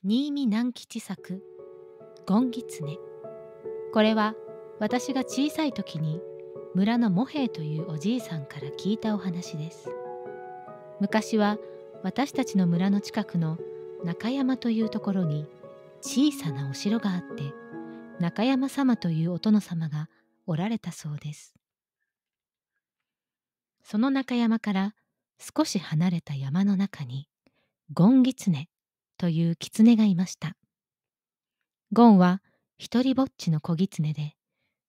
新見南吉作ゴンギツネ。これは私が小さい時に村の茂平というおじいさんから聞いたお話です。昔は私たちの村の近くの中山というところに小さなお城があって、中山様というお殿様がおられたそうです。その中山から少し離れた山の中にゴンギツネという狐がいました。ゴンは一りぼっちの小狐で、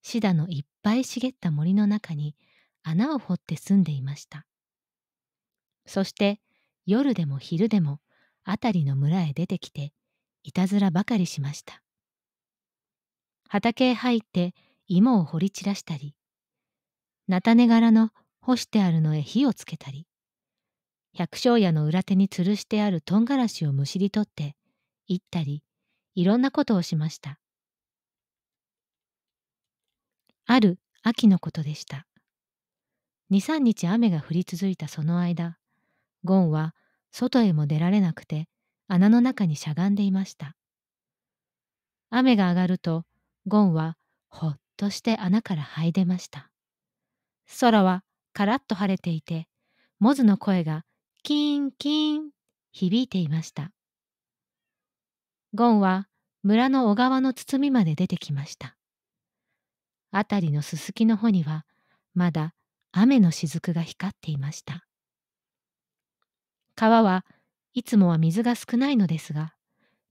シダのいっぱい茂った森の中に穴を掘って住んでいました。そして夜でも昼でも辺りの村へ出てきていたずらばかりしました。畑へ入って芋を掘り散らしたり、菜種柄の干してあるのへ火をつけたり、百姓家の裏手に吊るしてあるとんがらしをむしり取っていったり、いろんなことをしました。ある秋のことでした。2、3日雨が降り続いたその間、ゴンは外へも出られなくて穴の中にしゃがんでいました。雨が上がると、ゴンはほっとして穴から這い出ました。空はカラッと晴れていて、モズの声がキーンキーン響いていました。ゴンは村の小川の包みまで出てきました。あたりのすすきの穂にはまだ雨の雫が光っていました。川はいつもは水が少ないのですが、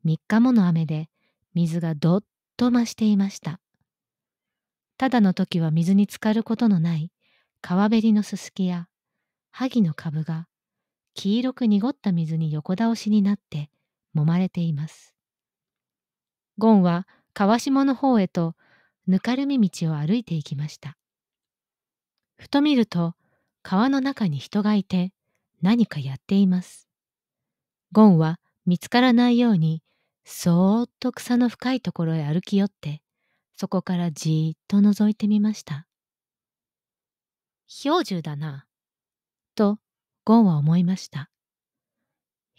3日もの雨で水がどっと増していました。ただの時は水に浸かることのない川べりのすすきや萩の株が黄色く濁った水に横倒しになって揉まれています。ゴンは川下の方へとぬかるみ道を歩いていきました。ふと見ると川の中に人がいて何かやっています。ゴンは見つからないようにそーっと草の深いところへ歩き寄って、そこからじーっと覗いてみました。氷柱だな、とゴンは思いました。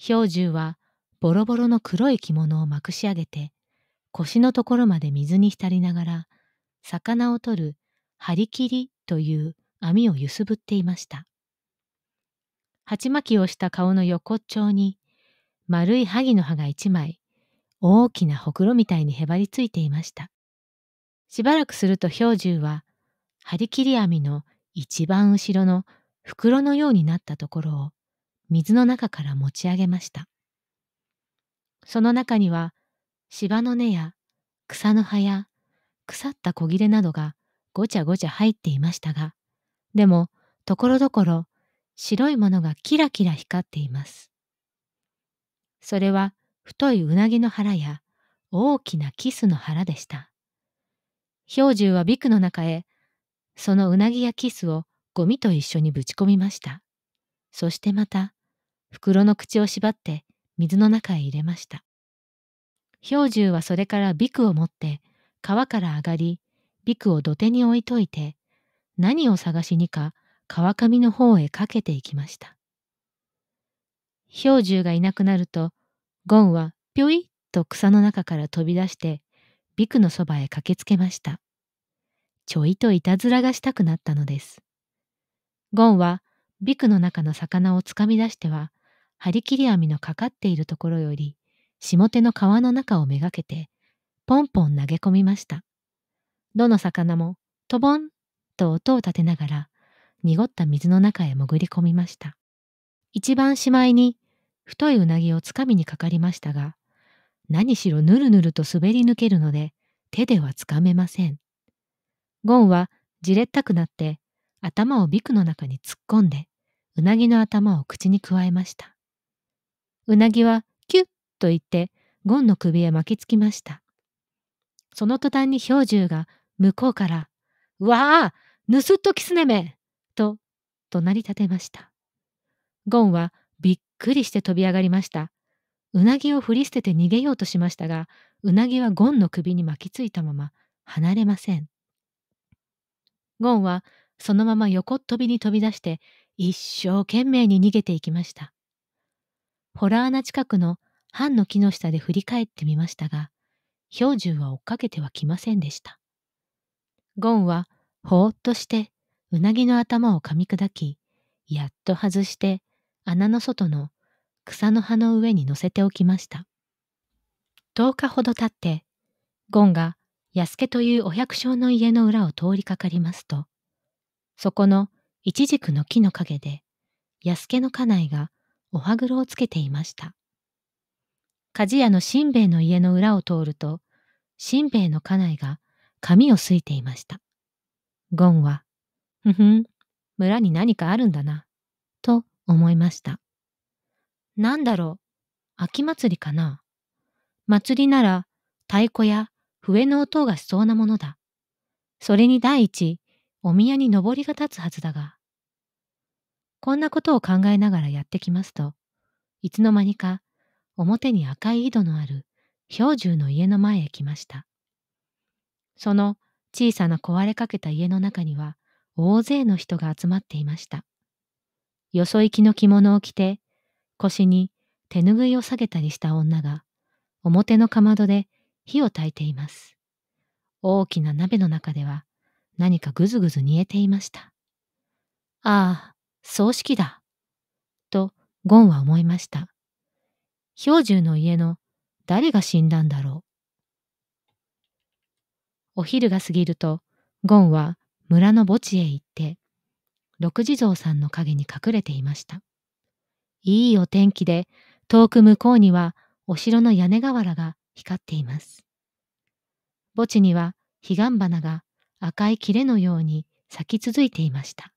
氷柱はボロボロの黒い着物をまくし上げて、腰のところまで水に浸りながら、魚を取る張り切りという網をゆすぶっていました。鉢巻きをした顔の横っちょに、丸い萩の葉が一枚、大きなほくろみたいにへばりついていました。しばらくすると氷柱は、張り切り網の一番後ろの袋のようになったところを水の中から持ち上げました。その中には芝の根や草の葉や腐った小切れなどがごちゃごちゃ入っていましたが、でもところどころ白いものがキラキラ光っています。それは太いうなぎの腹や大きなキスの腹でした。氷柱はビクの中へそのうなぎやキスをゴミと一緒にぶち込みました。そしてまた袋の口を縛って水の中へ入れました。氷柱はそれからビクを持って川から上がり、ビクを土手に置いといて、何を探しにか川上の方へかけていきました。氷柱がいなくなると、ゴンはぴょいっと草の中から飛び出して、ビクのそばへ駆けつけました。ちょいといたずらがしたくなったのです。ゴンはビクの中の魚をつかみ出しては、張り切り網のかかっているところより、下手の川の中をめがけて、ポンポン投げ込みました。どの魚も、トボンと音を立てながら、濁った水の中へ潜り込みました。一番しまいに、太いうなぎをつかみにかかりましたが、何しろぬるぬると滑り抜けるので、手ではつかめません。ゴンはじれったくなって、頭をビクの中に突っ込んで、うなぎの頭を口にくわえました。うなぎはキュッと言って、ゴンの首へ巻きつきました。その途端に氷柱が向こうから、わあ、ぬすっときすねめと怒鳴り立てました。ゴンはびっくりして飛び上がりました。うなぎを振り捨てて逃げようとしましたが、うなぎはゴンの首に巻きついたまま離れません。ゴンはそのまま横っ飛びに飛び出して一生懸命に逃げていきました。洞穴近くの藩の木の下で振り返ってみましたが、兵十は追っかけてはきませんでした。ゴンはほーっとしてうなぎの頭を噛み砕き、やっと外して穴の外の草の葉の上に乗せておきました。10日ほど経って、ゴンが安助というお百姓の家の裏を通りかかりますと、そこのイチジクの木の陰で安助の家内がお歯黒をつけていました。鍛冶屋のしんべヱの家の裏を通ると、しんべヱの家内が髪をすいていました。ゴンは、村に何かあるんだな、と思いました。なんだろう、秋祭りかな。祭りなら太鼓や笛の音がしそうなものだ。それに第一、お宮に上りが立つはずだが。こんなことを考えながらやってきますと、いつの間にか表に赤い井戸のある兵十の家の前へ来ました。その小さな壊れかけた家の中には大勢の人が集まっていました。よそ行きの着物を着て、腰に手ぬぐいを下げたりした女が、表のかまどで火を焚いています。大きな鍋の中では何かぐずぐず煮えていました。ああ、葬式だ。とゴンは思いました。兵十の家の誰が死んだんだろう。お昼が過ぎると、ゴンは村の墓地へ行って、六地蔵さんの陰に隠れていました。いいお天気で、遠く向こうにはお城の屋根瓦が光っています。墓地には彼岸花が赤い切れのように咲き続いていました。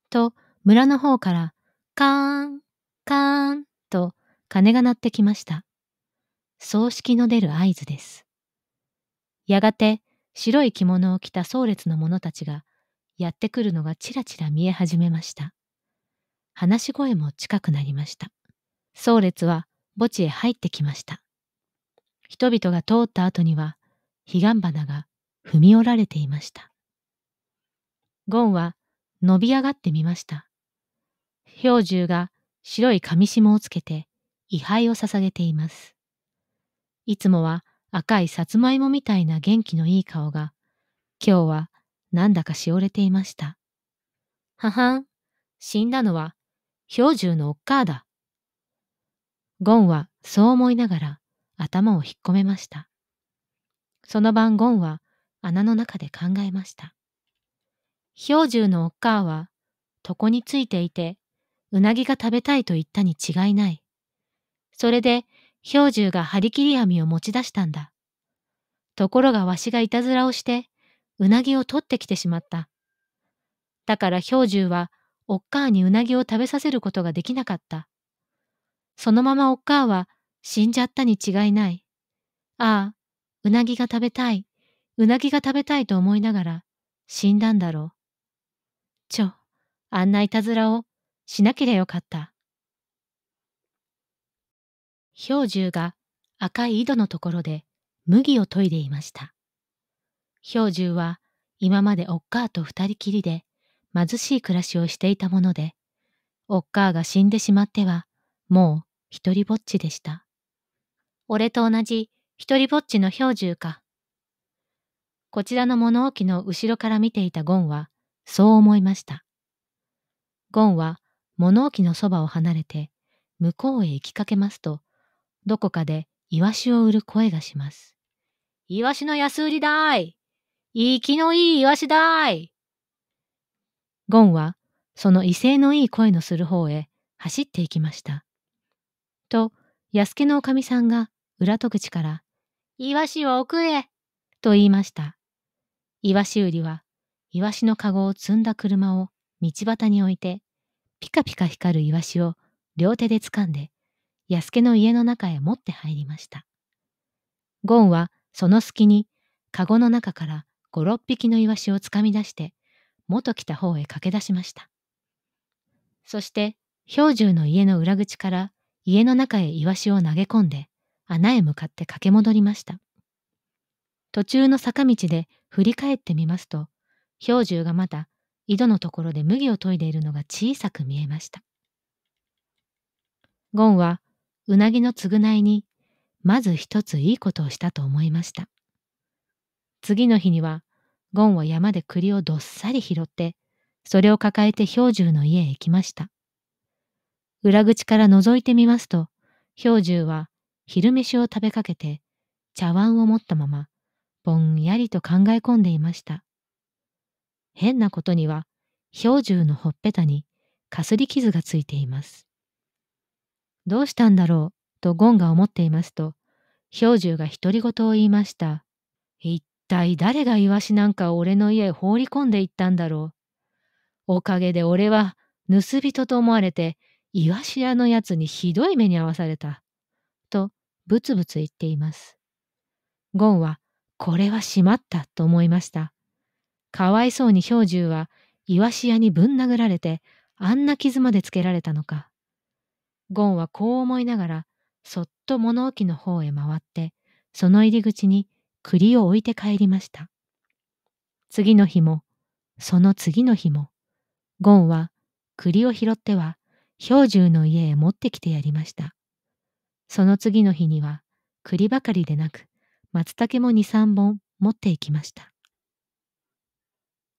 と、村の方から、カーン、カーンと鐘が鳴ってきました。葬式の出る合図です。やがて白い着物を着た葬列の者たちがやってくるのがちらちら見え始めました。話し声も近くなりました。葬列は墓地へ入ってきました。人々が通った後には彼岸花が踏み折られていました。ゴンは伸び上がってみました。兵十が白い紙紐をつけて位牌を捧げています。いつもは赤いさつまいもみたいな元気のいい顔が、今日はなんだかしおれていました。ははん、死んだのは兵十のおっかあだ。ゴンはそう思いながら頭を引っ込めました。その晩ゴンは穴の中で考えました。兵十のおっかあは床についていて、うなぎが食べたいと言ったに違いない。それで兵十が張り切り網を持ち出したんだ。ところがわしがいたずらをして、うなぎを取ってきてしまった。だから兵十はおっかあにうなぎを食べさせることができなかった。そのままおっかあは死んじゃったに違いない。ああ、うなぎが食べたい、うなぎが食べたいと思いながら死んだんだろう。あんないたずらをしなければよかった。兵十が赤い井戸のところで麦を研いでいました。兵十は今までおっかあと二人きりで貧しい暮らしをしていたもので、おっかあが死んでしまってはもう一人ぼっちでした。俺と同じ一人ぼっちの兵十か。こちらの物置の後ろから見ていたゴンはそう思いました。ゴンは物置のそばを離れて向こうへ行きかけますと、どこかでイワシを売る声がします。イワシの安売りだい。生きのいいイワシだい。ゴンはその威勢のいい声のする方へ走って行きました。と、安助のおかみさんが裏戸口から、イワシを送れと言いました。イワシ売りは、イワシのかごを積んだ車を道端に置いて、ピカピカ光るイワシを両手で掴んで、安助の家の中へ持って入りました。ゴンはその隙に、かごの中から5、6匹のイワシを掴み出して、元来た方へ駆け出しました。そして、兵十の家の裏口から家の中へイワシを投げ込んで、穴へ向かって駆け戻りました。途中の坂道で振り返ってみますと、兵十がまだ井戸のところで麦を研いでいるのが小さく見えました。ゴンはうなぎの償いに、まず一ついいことをしたと思いました。次の日には、ゴンは山で栗をどっさり拾って、それを抱えて兵十の家へ行きました。裏口から覗いてみますと、兵十は昼飯を食べかけて、茶碗を持ったまま、ぼんやりと考え込んでいました。変なことには、兵十のほっぺたにかすり傷がついています。どうしたんだろうとゴンが思っていますと、兵十が独り言を言いました。一体誰がイワシなんかを俺の家へ放り込んでいったんだろう。おかげで俺は盗人と思われて、イワシ屋のやつにひどい目に遭わされた。と、ブツブツ言っています。ゴンは、これはしまったと思いました。かわいそうに兵十は、イワシ屋にぶん殴られて、あんな傷までつけられたのか。ゴンはこう思いながら、そっと物置の方へ回って、その入り口に栗を置いて帰りました。次の日も、その次の日も、ゴンは栗を拾っては、兵十の家へ持ってきてやりました。その次の日には、栗ばかりでなく、松茸も2、3本持っていきました。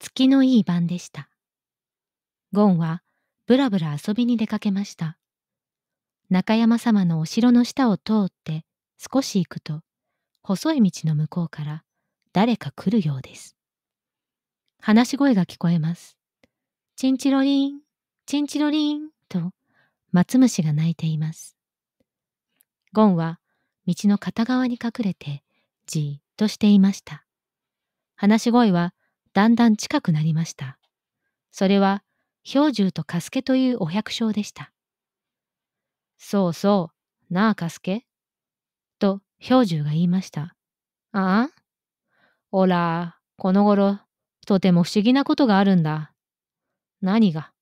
月のいい晩でした。ゴンはぶらぶら遊びに出かけました。中山様のお城の下を通って少し行くと、細い道の向こうから誰か来るようです。話し声が聞こえます。チンチロリン、チンチロリンと松虫が鳴いています。ゴンは道の片側に隠れてじーっとしていました。話し声はだんだん近くなりました。それは兵十とカスケというお百姓でした。そうそう、なあカスケと兵十が言いました。ああ、おら、この頃、とても不思議なことがあるんだ。何が？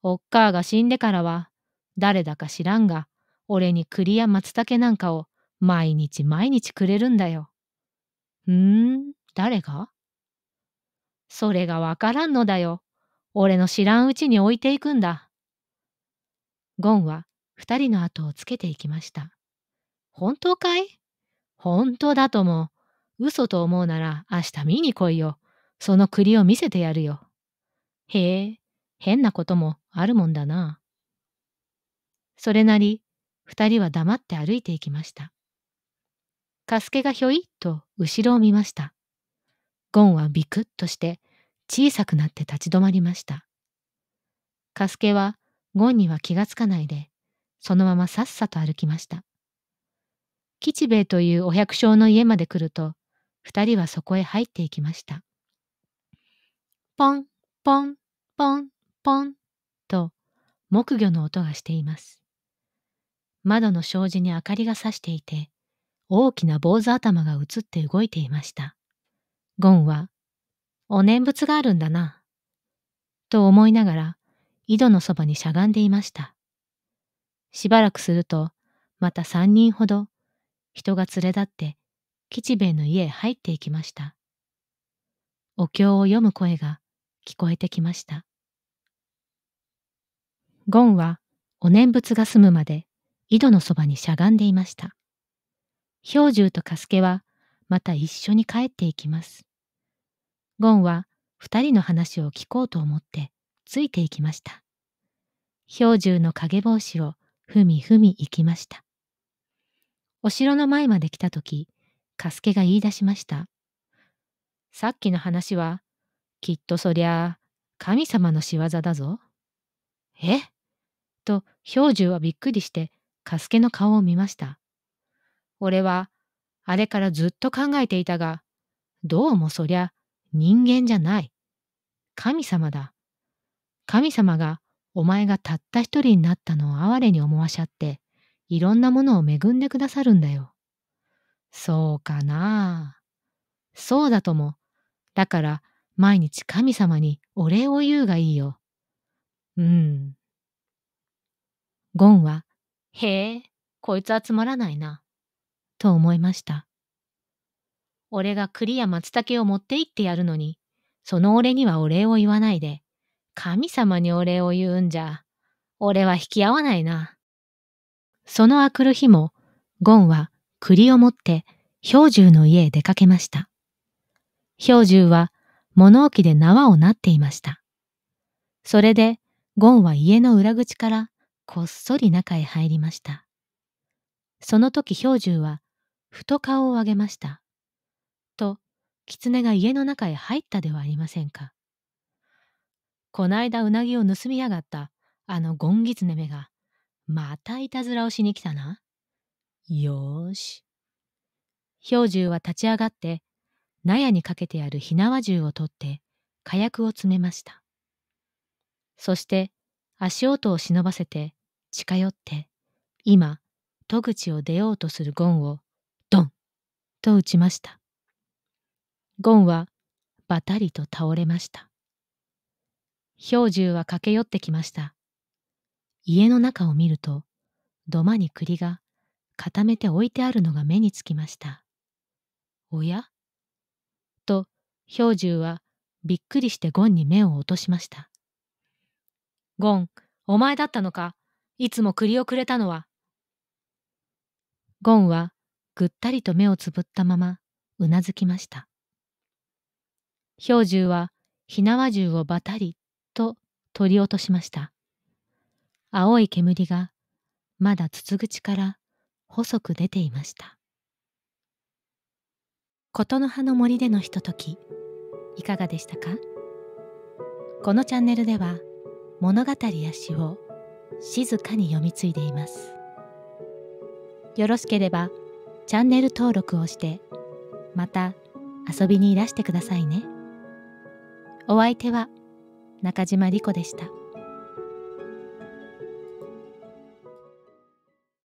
おっかあが死んでからは、誰だか知らんが、俺に栗や松茸なんかを毎日毎日くれるんだよ。誰が？それがわからんのだよ。俺の知らんうちに置いていくんだ。ゴンは二人の後をつけていきました。本当かい？本当だとも。嘘と思うなら明日見に来いよ。その栗を見せてやるよ。へえ、変なこともあるもんだな。それなり、二人は黙って歩いていきました。カスケがひょいっと後ろを見ました。ゴンはビクッとして小さくなって立ち止まりました。カスケはゴンには気がつかないで、そのままさっさと歩きました。吉兵衛というお百姓の家まで来ると、二人はそこへ入っていきました。ポン、ポン、ポン、ポン、と木魚の音がしています。窓の障子に明かりがさしていて、大きな坊主頭が映って動いていました。ゴンは、お念仏があるんだな、と思いながら、井戸のそばにしゃがんでいました。しばらくすると、また3人ほど、人が連れ立って、吉兵衛の家へ入っていきました。お経を読む声が聞こえてきました。ゴンは、お念仏が済むまで、井戸のそばにしゃがんでいました。兵十とカスケは、また一緒に帰っていきます。ゴンは、二人の話を聞こうと思って、ついていきました。兵十の影帽子をふみふみ行きました。お城の前まで来たとき、カスケが言い出しました。さっきの話は、きっとそりゃあ、神様の仕業だぞ。え？と、兵十はびっくりして、カスケの顔を見ました。俺は、あれからずっと考えていたが、どうもそりゃ、人間じゃない。神様だ。神様が、お前がたった一人になったのを哀れに思わしゃって、いろんなものを恵んでくださるんだよ。そうかなあ。そうだとも。だから、毎日神様にお礼を言うがいいよ。ゴンは、へえ、こいつはつまらないな、と思いました。俺が栗や松茸を持って行ってやるのに、その俺にはお礼を言わないで、神様にお礼を言うんじゃ、俺は引き合わないな。そのあくる日も、ゴンは栗を持って兵十の家へ出かけました。兵十は物置で縄をなっていました。それでゴンは家の裏口からこっそり中へ入りました。その時兵十はふと顔を上げました。と、狐が家の中へ入ったではありませんか。こないだうなぎを盗みやがったあのゴンギツネめがまたいたずらをしに来たな。よーし。兵十は立ち上がって納屋にかけてある火縄銃を取って火薬を詰めました。そして足音を忍ばせて近寄って今戸口を出ようとするゴンをドンと撃ちました。ゴンはばたりと倒れました。兵十は駆け寄ってきました。家の中を見ると土間に栗が固めて置いてあるのが目につきました。おやと兵十はびっくりしてゴンに目を落としました。ゴン、お前だったのか。いつも栗をくれたのは。ゴンはぐったりと目をつぶったままうなずきました。兵十は火縄銃をばたりと取り落としました。青い煙がまだ筒口から細く出ていました。琴の葉の森でのひととき、いかがでしたか？このチャンネルでは物語や詩を静かに読み継いでいます。よろしければチャンネル登録をして、また遊びにいらしてくださいね。お相手は中島莉子でした。